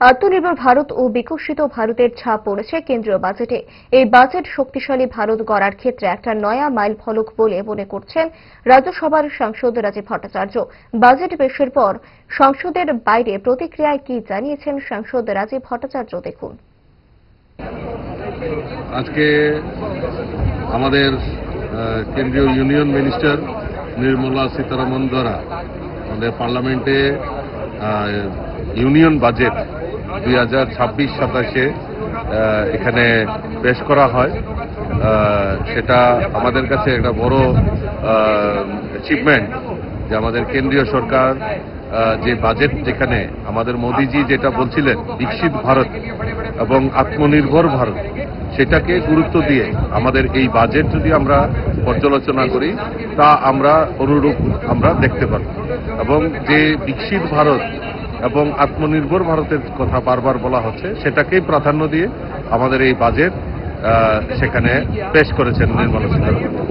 আত্মনির্ভর ভারত ও বিকশিত ভারতের ছাপ পড়েছে কেন্দ্রীয় বাজেটে। এই বাজেট শক্তিশালী ভারত গড়ার ক্ষেত্রে একটা নয়া মাইল ফলক বলে মনে করছেন রাজ্যসভার সাংসদ রাজীব ভট্টাচার্য। বাজেট পেশের পর সংসদের বাইরে প্রতিক্রিয়ায় কি জানিয়েছেন সাংসদ রাজীব ভট্টাচার্য, দেখুন। আজকে আমাদের কেন্দ্রীয় ইউনিয়ন মিনিস্টার নির্মলা সীতারামন দ্বারা আমাদের পার্লামেন্টে ইউনিয়ন বাজেট 2026-27 এখানে পেশ করা হয়। সেটা আমাদের কাছে একটা বড় অ্যাচিভমেন্ট যে আমাদের কেন্দ্রীয় সরকার যে বাজেট, যেখানে আমাদের মোদিজি যেটা বলছিলেন বিকশিত ভারত এবং আত্মনির্ভর ভারত, সেটাকে গুরুত্ব দিয়ে আমাদের এই বাজেট যদি আমরা পর্যালোচনা করি তা আমরা অনুরূপ আমরা দেখতে পারব। এবং যে বিকশিত ভারত এবং আত্মনির্ভর ভারতের কথা বারবার বলা হচ্ছে, সেটাকেই প্রাধান্য দিয়ে আমাদের এই বাজেট সেখানে পেশ করেছেন নির্মলা সীতারামন।